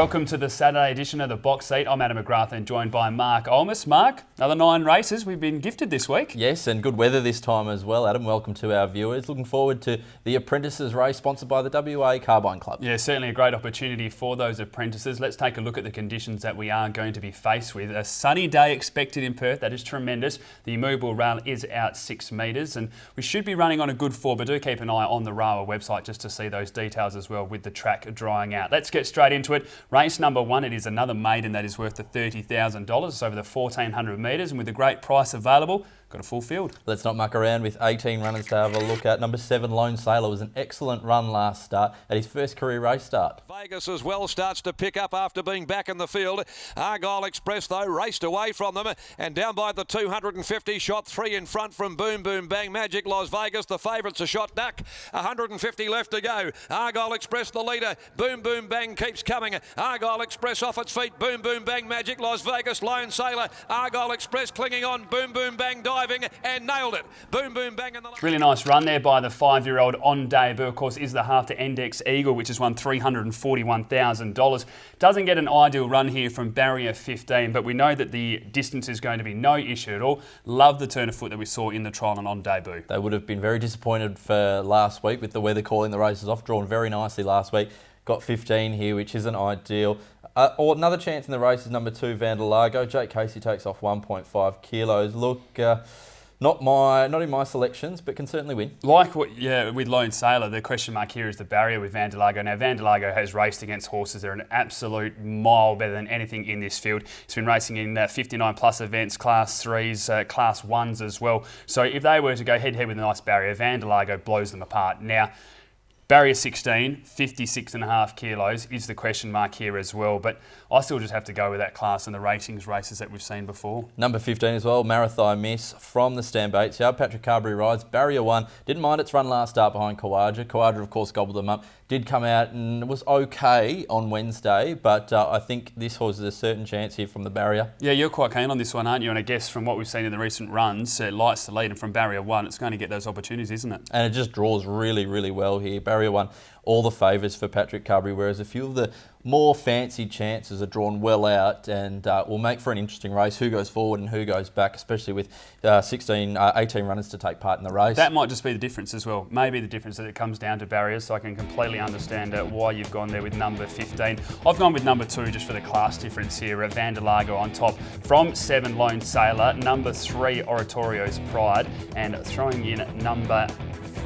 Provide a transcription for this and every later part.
Welcome to the Saturday edition of The Box Seat. I'm Adam McGrath and joined by Mark Olmos. Mark, another 9 races we've been gifted this week. Yes, and good weather this time as well, Adam. Welcome to our viewers. Looking forward to the Apprentices race sponsored by the WA Carbine Club. Yeah, certainly a great opportunity for those apprentices. Let's take a look at the conditions that we are going to be faced with. A sunny day expected in Perth. That is tremendous. The immovable rail is out 6 metres and we should be running on a good form, but do keep an eye on the RAWA website just to see those details as well with the track drying out. Let's get straight into it. Race number 1, it is another maiden that is worth the $30,000. It's over the 1,400 metres and with a great price available, got a full field. Let's not muck around with 18 runners to have a look at. Number 7, Lone Sailor, was an excellent run last start at his first career race start. Vegas as well starts to pick up after being back in the field. Argyle Express though raced away from them and down by the 250 shot 3 in front from Boom Boom Bang Magic. Las Vegas the favourites, a shot duck, 150 left to go. Argyle Express the leader. Boom Boom Bang keeps coming. Argyle Express off its feet. Boom Boom Bang Magic. Las Vegas Lone Sailor. Argyle Express clinging on. Boom Boom Bang diving and nailed it. Boom Boom Bang in the really nice run there by the 5-year-old on debut. Of course, is the half to Index Eagle, which has won $341,000. Doesn't get an ideal run here from barrier 15, but we know that the distance is going to be no issue at all. Love the turn of foot that we saw in the trial and on debut. They would have been very disappointed for last week with the weather calling the races off. Drawn very nicely last week. Got 15 here, which isn't ideal. Or another chance in the race is number 2, Vandalago. Jake Casey takes off 1.5 kilos. Look, not in my selections, but can certainly win. Like with Lone Sailor, the question mark here is the barrier with Vandalago. Now, Vandalago has raced against horses. They're an absolute mile better than anything in this field. He's been racing in 59 plus events, class 3s, class 1s as well. So if they were to go head to head with a nice barrier, Vandalago blows them apart. Now, barrier 16, 56.5 kilos is the question mark here as well, but I still just have to go with that class and the ratings races that we've seen before. Number 15 as well, Marathon Miss from the Stan Bates yard. Patrick Carberry rides. Barrier 1, didn't mind its run last start behind Kawaja. Kawaja, of course, gobbled them up. Did come out and was okay on Wednesday, but I think this horse has a certain chance here from the barrier. Yeah, you're quite keen on this one, aren't you? And I guess from what we've seen in the recent runs, it lights the lead, and from barrier 1, it's going to get those opportunities, isn't it? And it just draws really, really well here. Barrier 1, all the favours for Patrick Carberry, whereas a few of the more fancy chances are drawn well out and will make for an interesting race. Who goes forward and who goes back, especially with 18 runners to take part in the race. That might just be the difference as well. Maybe the difference that it comes down to barriers, so I can completely understand why you've gone there with number 15. I've gone with number 2 just for the class difference here. Vandalago on top from 7, Lone Sailor, number 3, Oratorio's Pride, and throwing in number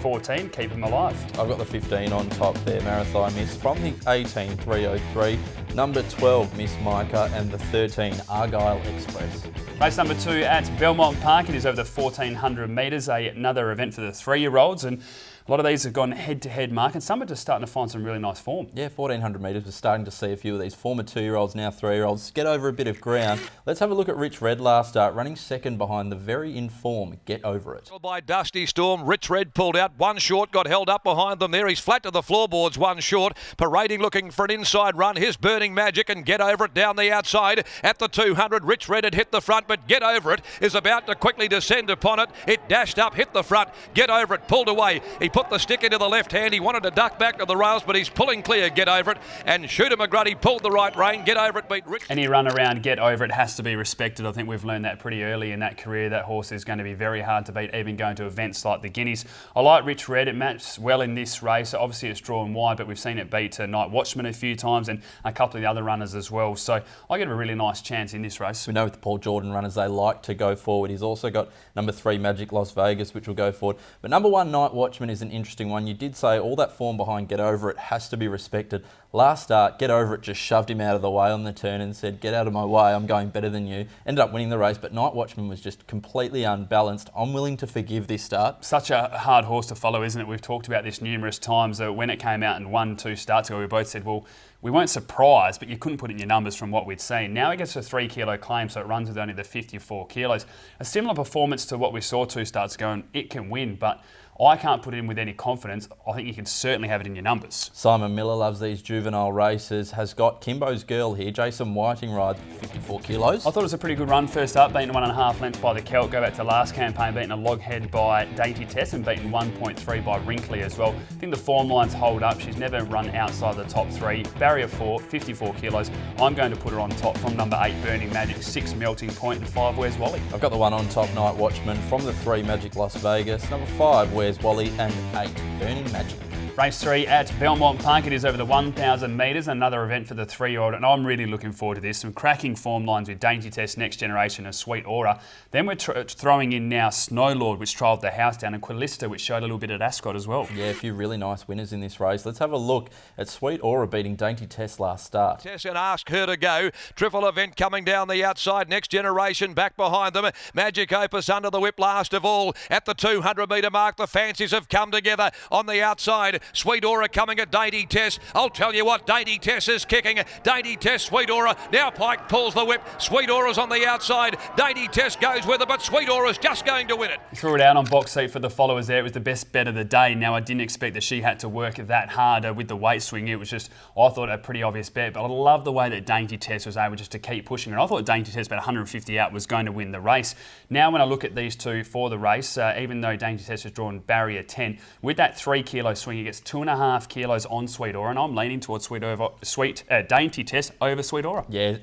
14, Keep Him Alive. I've got the 15 on top there, Marathon Miss. From the 18, 303, number 12, Miss Micah, and the 13, Argyle Express. Race number 2 at Belmont Park. It is over the 1,400 metres, another event for the 3-year-olds, and a lot of these have gone head-to-head, Mark, and some are just starting to find some really nice form. Yeah, 1,400 metres. We're starting to see a few of these former 2-year-olds, now 3-year-olds, get over a bit of ground. Let's have a look at Rich Red last start, running second behind the very in form Get Over It. by Dusty Storm. Rich Red pulled out. One short, got held up behind them there. He's flat to the floorboards, one short. Parading looking for an inside run. His Burning Magic and Get Over It down the outside. At the 200, Rich Red had hit the front, but Get Over It is about to quickly descend upon it. It dashed up, hit the front. Get Over It pulled away. He put the stick into the left hand. He wanted to duck back to the rails, but he's pulling clear. Get Over It. And Shooter McGruddy pulled the right rein. Get Over It beat Rich. Any run around Get Over It has to be respected. I think we've learned that pretty early in that career. That horse is going to be very hard to beat, even going to events like the Guineas. I like Rich Red. It matched well in this race. Obviously, it's drawn wide, but we've seen it beat Night Watchman a few times and a couple of the other runners as well. So I give it a really nice chance in this race. We know with the Paul Jordan runners, they like to go forward. He's also got number 3, Magic Las Vegas, which will go forward. But number 1, Night Watchman, is an interesting one. You did say all that form behind Get Over It has to be respected. Last start, Get Over It just shoved him out of the way on the turn and said, get out of my way, I'm going better than you. Ended up winning the race, but Night Watchman was just completely unbalanced. I'm willing to forgive this start. Such a hard horse to follow, isn't it? We've talked about this numerous times. When it came out and won 2 starts ago, we both said, well, we weren't surprised, but you couldn't put in your numbers from what we'd seen. Now it gets a 3 kilo claim, so it runs with only the 54 kilos. A similar performance to what we saw 2 starts ago, and it can win, but I can't put it in with any confidence. I think you can certainly have it in your numbers. Simon Miller loves these juvenile races. Has got Kimbo's Girl here. Jason Whiting rides 54 kilos. I thought it was a pretty good run first up, beaten 1.5 lengths by the Celt. Go back to last campaign, beaten a loghead by Dainty Tess and beaten 1.3 by Wrinkly as well. I think the form lines hold up. She's never run outside the top 3. Barrier barrier 4, 54 kilos. I'm going to put her on top from number 8, Burning Magic, 6, Melting Point, and 5, Where's Wally? I've got the one on top, Night Watchman, from the 3, Magic Las Vegas, number 5, Where's Wally, and 8, Burning Magic. Race 3 at Belmont Park. It is over the 1,000 metres, another event for the 3-year-old, and I'm really looking forward to this. Some cracking form lines with Dainty Test, Next Generation, and Sweet Aura. Then we're throwing in now Snow Lord, which trialled the house down, and Quillista, which showed a little bit at Ascot as well. Yeah, a few really nice winners in this race. Let's have a look at Sweet Aura beating Dainty Test last start. Tess and ask her to go. Triple event coming down the outside. Next Generation back behind them. Magic Opus under the whip last of all. At the 200 metre mark, the fancies have come together on the outside. Sweet Aura coming at Dainty Tess. I'll tell you what, Dainty Tess is kicking. Dainty Tess, Sweet Aura. Now Pike pulls the whip. Sweet Aura's on the outside. Dainty Tess goes with it, but Sweet Aura's just going to win it. Threw it out on box seat for the followers there. It was the best bet of the day. Now, I didn't expect that she had to work that hard with the weight swing. It was just, I thought, a pretty obvious bet, but I love the way that Dainty Tess was able just to keep pushing her. I thought Dainty Tess, about 150 out, was going to win the race. Now, when I look at these two for the race, even though Dainty Tess has drawn barrier 10, with that 3 kilo swing, it gets 2.5 kilos on Sweet Aura, and I'm leaning towards Dainty Tess over Sweet Aura. Yeah,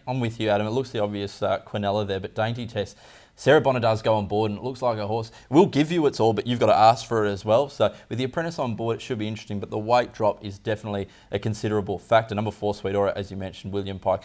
I'm with you, Adam. It looks the obvious Quinella there, but Dainty Tess, Sarah Bonner does go on board, and it looks like a horse will give you its all, but you've got to ask for it as well. So with the apprentice on board, it should be interesting, but the weight drop is definitely a considerable factor. Number 4, Sweet Aura, as you mentioned, William Pike,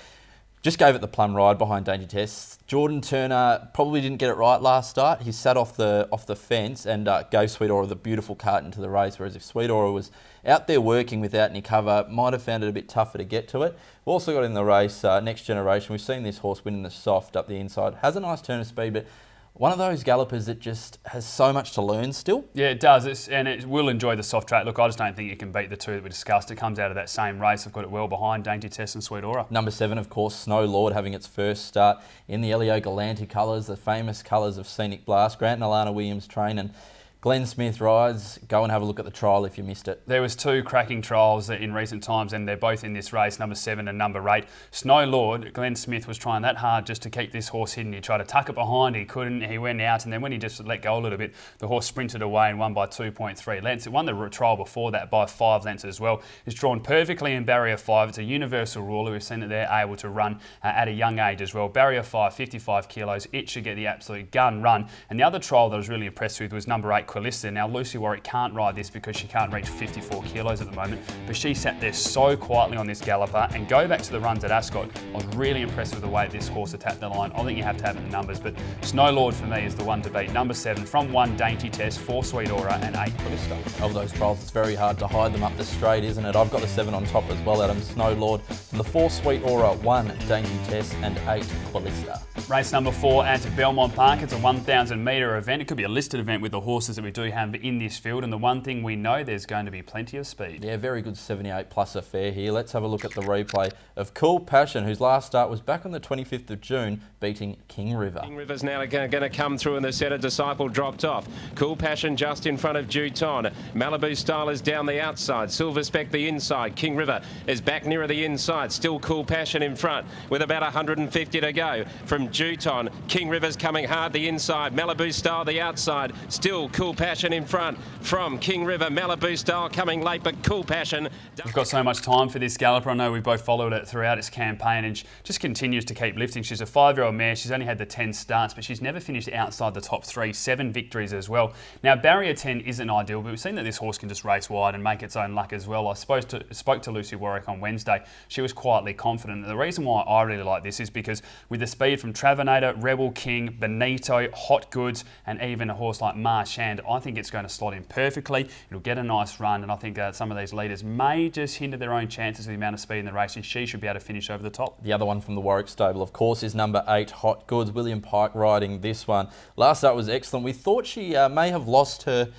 just gave it the plum ride behind Dainty Tess. Jordan Turner probably didn't get it right last start. He sat off the fence and gave Sweet Aura the beautiful cut into the race, whereas if Sweet Aura was out there working without any cover, might have found it a bit tougher to get to it. We've also got in the race Next Generation. We've seen this horse winning the soft up the inside. Has a nice turn of speed, but one of those gallopers that just has so much to learn still. Yeah, it does, and it will enjoy the soft track. Look, I just don't think it can beat the two that we discussed. It comes out of that same race. I've got it well behind Dainty Tess and Sweet Aura. Number 7, of course, Snow Lord, having its first start in the Elio Galante colours, the famous colours of Scenic Blast. Grant and Alana Williams train, and Glenn Smith rides. Go and have a look at the trial if you missed it. There was 2 cracking trials in recent times, and they're both in this race, number 7 and number 8. Snow Lord, Glenn Smith was trying that hard just to keep this horse hidden. He tried to tuck it behind, he couldn't, he went out, and then when he just let go a little bit, the horse sprinted away and won by 2.3 lengths. It won the trial before that by 5 lengths as well. It's drawn perfectly in barrier 5. It's a universal ruler. We've seen that they're able to run at a young age as well. Barrier 5, 55 kilos. It should get the absolute gun run. And the other trial that I was really impressed with was number 8, Quillista. Now, Lucy Warwick can't ride this because she can't reach 54 kilos at the moment, but she sat there so quietly on this galloper. And go back to the runs at Ascot, I was really impressed with the way this horse attacked the line. I think you have to have it in numbers, but Snow Lord for me is the one to beat. Number 7 from 1, Dainty Test, 4, Sweet Aura, and 8, Quillista. Of those trials, it's very hard to hide them up the straight, isn't it? I've got the 7 on top as well, Adam. Snow Lord from the 4, Sweet Aura, 1, Dainty Test, and 8, Quillista. Race number 4 at Belmont Park. It's a 1,000 metre event. It could be a listed event with the horses that we do have in this field, and the one thing we know, there's going to be plenty of speed. Yeah, very good 78 plus affair here. Let's have a look at the replay of Cool Passion, whose last start was back on the 25th of June, beating King River. King River's now going to come through, and the set of Disciple dropped off. Cool Passion just in front of Juton. Malibu Style is down the outside. Silver Spec the inside. King River is back nearer the inside. Still Cool Passion in front with about 150 to go from Juton. King River's coming hard the inside. Malibu Style the outside. Still Cool Passion in front from King River. Malibu Style coming late, but Cool Passion. We've got so much time for this galloper. I know we both followed it throughout its campaign, and just continues to keep lifting. She's a 5-year-old mare. She's only had the 10 starts, but she's never finished outside the top 3, 7 victories as well. Now, barrier 10 isn't ideal, but we've seen that this horse can just race wide and make its own luck as well. I spoke to Lucy Warwick on Wednesday. She was quietly confident. And the reason why I really like this is because with the speed from Travanator, Rebel King, Benito, Hot Goods, and even a horse like Marchand, I think it's going to slot in perfectly. It'll get a nice run, and I think some of these leaders may just hinder their own chances with the amount of speed in the race, and she should be able to finish over the top. The other one from the Warwick stable, of course, is number 8, Hot Goods. William Pike riding this one. Last start was excellent. We thought she may have lost her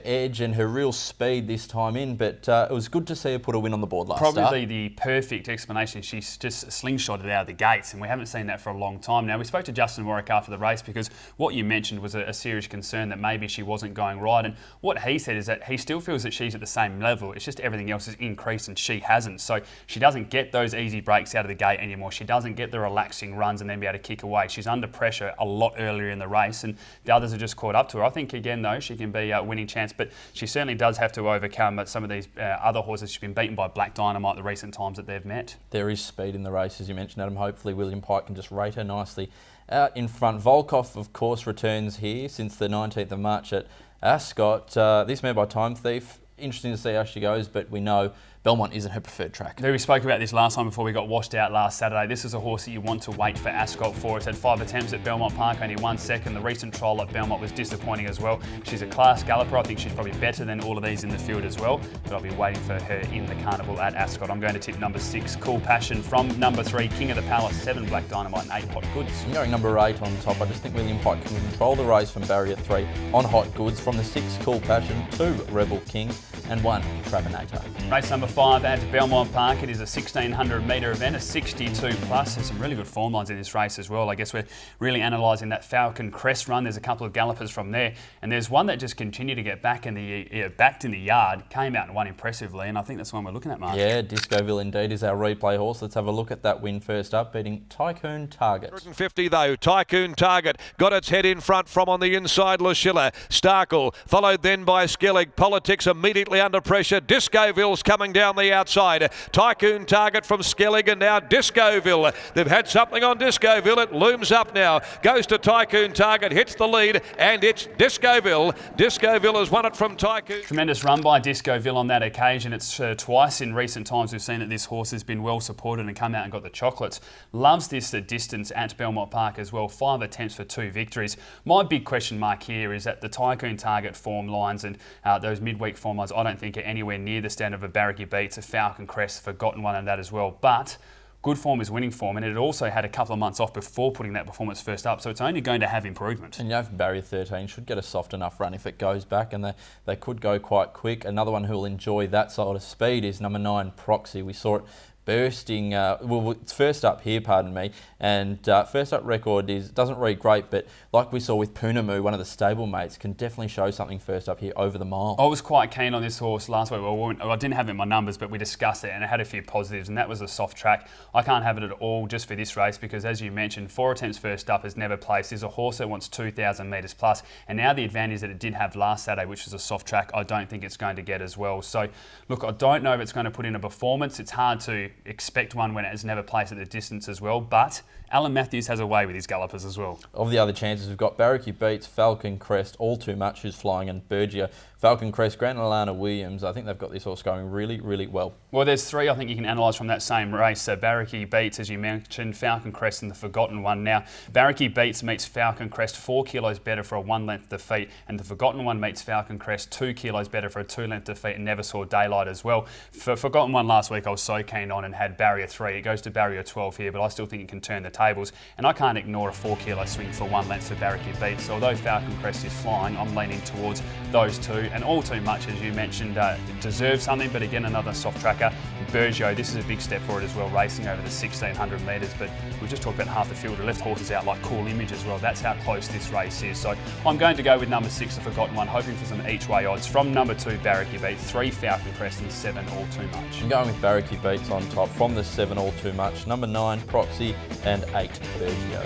edge and her real speed this time in, but it was good to see her put a win on the board last start. Probably the perfect explanation. She's just slingshotted out of the gates, and we haven't seen that for a long time now. We spoke to Justin Warwick after the race because what you mentioned was a serious concern that maybe she wasn't going right, and what he said is that he still feels that she's at the same level. It's just everything else has increased and she hasn't. So she doesn't get those easy breaks out of the gate anymore. She doesn't get the relaxing runs and then be able to kick away. She's under pressure a lot earlier in the race, and the others have just caught up to her. I think again though, she can be winning chance, but she certainly does have to overcome some of these other horses. She's been beaten by Black Dynamite the recent times that they've met. There is speed in the race, as you mentioned, Adam. Hopefully William Pike can just rate her nicely out in front. Volkov, of course, returns here since the 19th of March at Ascot. This mare by Time Thief, interesting to see how she goes, but we know Belmont isn't her preferred track. We spoke about this last time before we got washed out last Saturday. This is a horse that you want to wait for Ascot for. It's had 5 attempts at Belmont Park, only 1 second. The recent trial at Belmont was disappointing as well. She's a class galloper. I think she's probably better than all of these in the field as well, but I'll be waiting for her in the carnival at Ascot. I'm going to tip number 6, Cool Passion, from number 3, King of the Palace, 7, Black Dynamite, and 8, Hot Goods. I'm going number 8 on top. I just think William Pike can control the race from barrier 3 on Hot Goods. From the 6, Cool Passion, 2, Rebel King, and 1, Travanator. Race number 5 at Belmont Park. It is a 1600 metre event, a 62 plus. There's some really good form lines in this race as well. I guess we're really analysing that Falcon Crest run. There's a couple of gallopers from there, and there's one that just continued to get backed in the yard, came out and won impressively, and I think that's the one we're looking at, Mark. Yeah, Discoville indeed is our replay horse. Let's have a look at that win first up, beating Tycoon Target. 150 though, Tycoon Target got its head in front from on the inside, Lucilla. Starkle, followed then by Skellig. Politics immediately under pressure. Discoville's coming down the outside. Tycoon Target from Skellig, and now Discoville. They've had something on Discoville. It looms up now. Goes to Tycoon Target, hits the lead, and it's Discoville. Discoville has won it from Tycoon. Tremendous run by Discoville on that occasion. It's twice in recent times we've seen that this horse has been well supported and come out and got the chocolates. Loves this distance at Belmont Park as well. 5 attempts for 2 victories. My big question mark here is that the Tycoon Target form lines and those midweek form lines I don't think are anywhere near the standard of a Barracky Beats, a Falcon Crest, forgotten one and that as well. But good form is winning form, and it also had a couple of months off before putting that performance first up, so it's only going to have improvement. And barrier 13 should get a soft enough run if it goes back, and they could go quite quick. Another one who will enjoy that sort of speed is number 9, Proxy. We saw it bursting, it's first up here, pardon me, and first up record doesn't read great, but like we saw with Punamu, one of the stable mates, can definitely show something first up here over the mile. I was quite keen on this horse last week. Well, I didn't have it in my numbers, but we discussed it and it had a few positives, and that was a soft track. I can't have it at all just for this race because, as you mentioned, 4 attempts first up, has never placed. There's a horse that wants 2,000 metres plus, and now the advantage that it did have last Saturday, which was a soft track, I don't think it's going to get as well. So, look, I don't know if it's going to put in a performance. It's hard to expect one when it has never placed at the distance as well, but Alan Matthews has a way with his gallopers as well. Of the other chances, we've got Barracky Beats, Falcon Crest, All Too Much, who's flying, and Bergia. Falcon Crest, Grant and Alana Williams, I think they've got this horse going really, really well. Well, there's 3 I think you can analyse from that same race. Barracky Beats, as you mentioned, Falcon Crest and the Forgotten One. Now, Barracky Beats meets Falcon Crest 4 kilos better for a 1-length defeat, and the Forgotten One meets Falcon Crest 2 kilos better for a 2-length defeat and never saw daylight as well. For Forgotten One last week I was so keen on and had barrier 3. It goes to barrier 12 here, but I still think it can turn the tables, and I can't ignore a 4 kilo swing for 1 length for Barracky Beats. So although Falcon Crest is flying, I'm leaning towards those 2, and All Too Much, as you mentioned, deserves something, but again, another soft tracker. Bergio, this is a big step for it as well, racing over the 1600 metres, but we just talked about half the field, left horses out like Cool Image as well. That's how close this race is. So I'm going to go with number 6, the Forgotten One, hoping for some each way odds. From number 2, Barracky Beats, 3, Falcon Crest, and 7, All Too Much. I'm going with Barracky Beats on top. From the 7, All Too Much, number 9, Proxy, and 8, Bergio.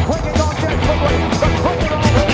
Quick, it's on,